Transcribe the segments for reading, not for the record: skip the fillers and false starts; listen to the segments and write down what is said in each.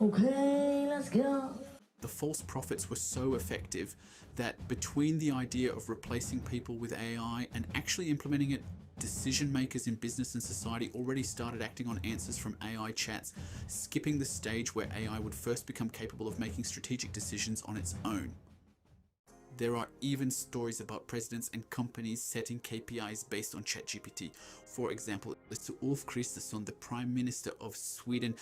Okay, let's go. The false prophets were so effective that between the idea of replacing people with AI and actually implementing it, decision makers in business and society already started acting on answers from AI chats, skipping the stage where AI would first become capable of making strategic decisions on its own. There are even stories about presidents and companies setting KPIs based on ChatGPT. For example, Ulf Kristersson, the Prime Minister of Sweden,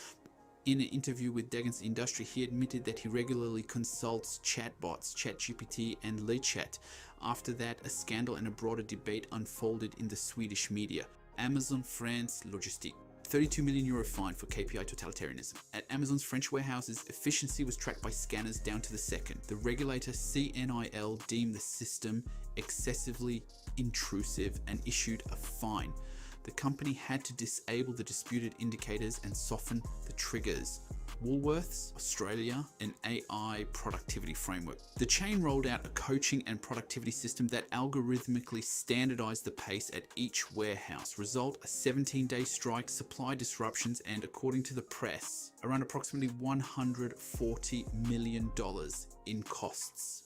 in an interview with Dagens Industri, he admitted that he regularly consults chatbots, ChatGPT and LeChat. After that, a scandal and a broader debate unfolded in the Swedish media. Amazon France Logistique. €32 million fine for KPI totalitarianism. At Amazon's French warehouses, efficiency was tracked by scanners down to the second. The regulator CNIL deemed the system excessively intrusive and issued a fine. The company had to disable the disputed indicators and soften the triggers. Woolworths Australia, an AI productivity framework. The chain rolled out a coaching and productivity system that algorithmically standardized the pace at each warehouse. Result, a 17-day strike, supply disruptions, and according to the press, around approximately $140 million in costs.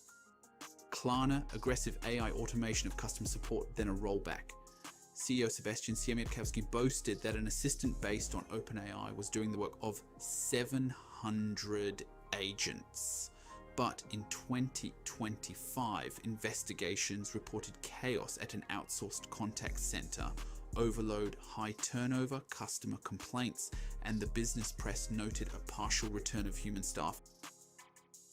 Klarna, aggressive AI automation of customer support, then a rollback. CEO Sebastian Siemiatkowski boasted that an assistant based on OpenAI was doing the work of 700 agents. But in 2025, investigations reported chaos at an outsourced contact center, overload, high turnover, customer complaints, and the business press noted a partial return of human staff.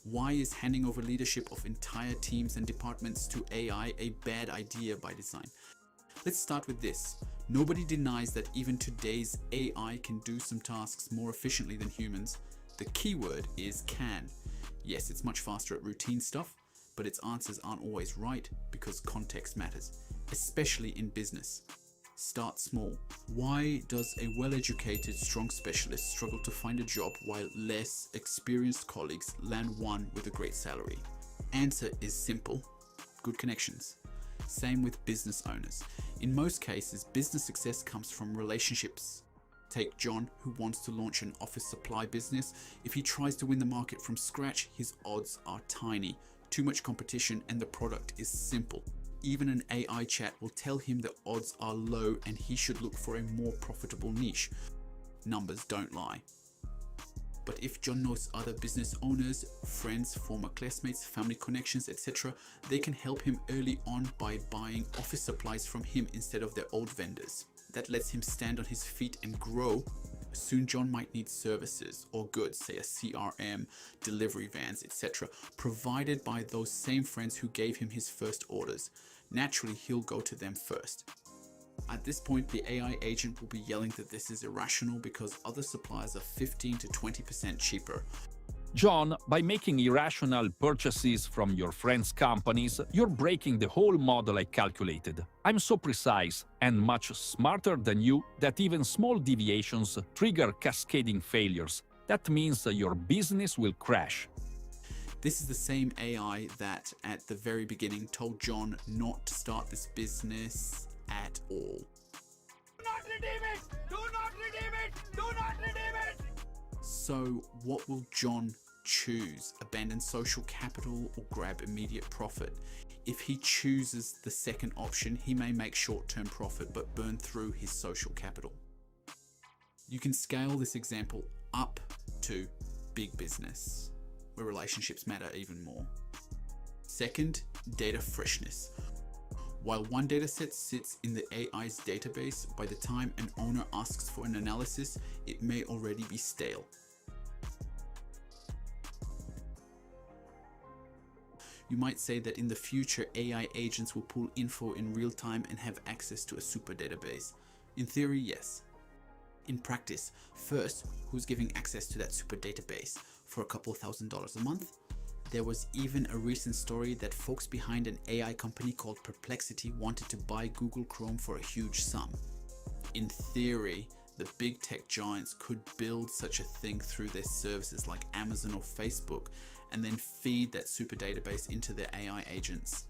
Why is handing over leadership of entire teams and departments to AI a bad idea by design? Let's start with this. Nobody denies that even today's AI can do some tasks more efficiently than humans. The keyword is can. Yes, it's much faster at routine stuff, but its answers aren't always right because context matters, especially in business. Start small. Why does a well-educated, strong specialist struggle to find a job while less experienced colleagues land one with a great salary? Answer is simple: good connections. Same with business owners. In most cases, business success comes from relationships. Take John, who wants to launch an office supply business. If he tries to win the market from scratch, his odds are tiny. Too much competition and the product is simple. Even an AI chat will tell him the odds are low and he should look for a more profitable niche. Numbers don't lie. But if John knows other business owners, friends, former classmates, family connections, etc., they can help him early on by buying office supplies from him instead of their old vendors. That lets him stand on his feet and grow. Soon John might need services or goods, say a CRM, delivery vans, etc., provided by those same friends who gave him his first orders. Naturally, he'll go to them first. At this point, the AI agent will be yelling that this is irrational because other suppliers are 15 to 20% cheaper. John, by making irrational purchases from your friends' companies, you're breaking the whole model I calculated. I'm so precise and much smarter than you that even small deviations trigger cascading failures. That means your business will crash. This is the same AI that at the very beginning told John not to start this business at all. Do not redeem it! Do not redeem it! Do not redeem it! So what will John choose? Abandon social capital or grab immediate profit? If he chooses the second option, he may make short-term profit but burn through his social capital. You can scale this example up to big business, where relationships matter even more. Second, data freshness. While one dataset sits in the AI's database, by the time an owner asks for an analysis, it may already be stale. You might say that in the future, AI agents will pull info in real time and have access to a super database. In theory, yes. In practice, first, who's giving access to that super database for a couple $1,000s a month? There was even a recent story that folks behind an AI company called Perplexity wanted to buy Google Chrome for a huge sum. In theory, the big tech giants could build such a thing through their services like Amazon or Facebook, and then feed that super database into their AI agents.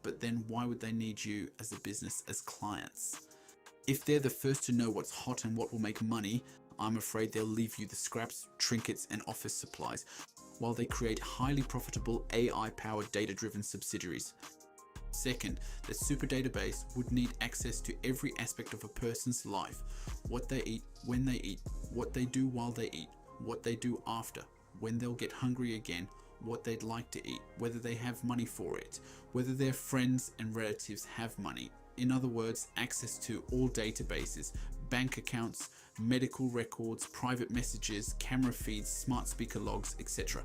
But then why would they need you as a business as clients? If they're the first to know what's hot and what will make money, I'm afraid they'll leave you the scraps, trinkets, and office supplies, while they create highly profitable AI-powered data-driven subsidiaries. Second, the super database would need access to every aspect of a person's life: what they eat, when they eat, what they do while they eat, what they do after, when they'll get hungry again, what they'd like to eat, whether they have money for it, whether their friends and relatives have money. In other words, access to all databases, bank accounts, medical records, private messages, camera feeds, smart speaker logs, etc.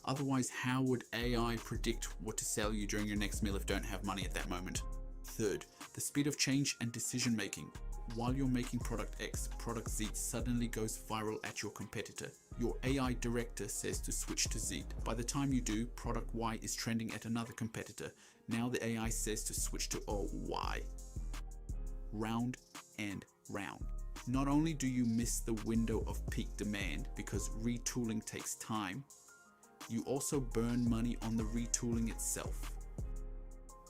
Otherwise, how would AI predict what to sell you during your next meal if you don't have money at that moment? Third, the speed of change and decision making. While you're making product X, product Z suddenly goes viral at your competitor. Your AI director says to switch to Z. By the time you do, product Y is trending at another competitor. Now the AI says to switch to Y. Round and round. Not only do you miss the window of peak demand because retooling takes time, you also burn money on the retooling itself.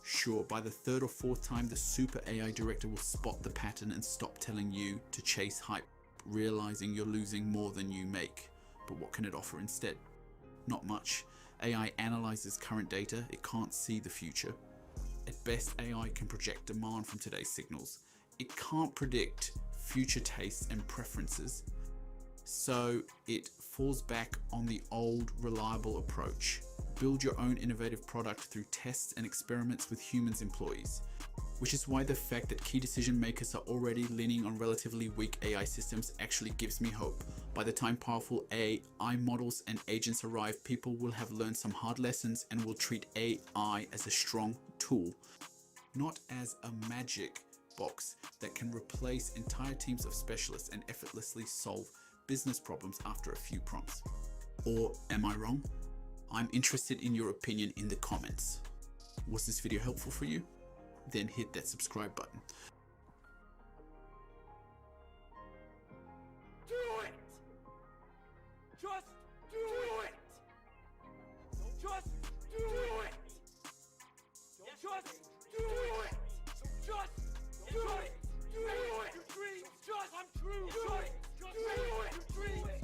Sure, by the third or fourth time, the super AI director will spot the pattern and stop telling you to chase hype, realizing you're losing more than you make. But what can it offer instead? Not much. AI analyzes current data, it can't see the future. At best, AI can project demand from today's signals. It can't predict future tastes and preferences. So it falls back on the old reliable approach. Build your own innovative product through tests and experiments with humans employees. Which is why the fact that key decision makers are already leaning on relatively weak AI systems actually gives me hope. By the time powerful AI models and agents arrive, people will have learned some hard lessons and will treat AI as a strong tool, not as a magic box that can replace entire teams of specialists and effortlessly solve business problems after a few prompts. Or am I wrong? I'm interested in your opinion in the comments. Was this video helpful for you? Then hit that subscribe button. Do it! Just do it! Just do it! Just do it! Just do it! Do it! Your dreams just come true! Just do it! Your dreams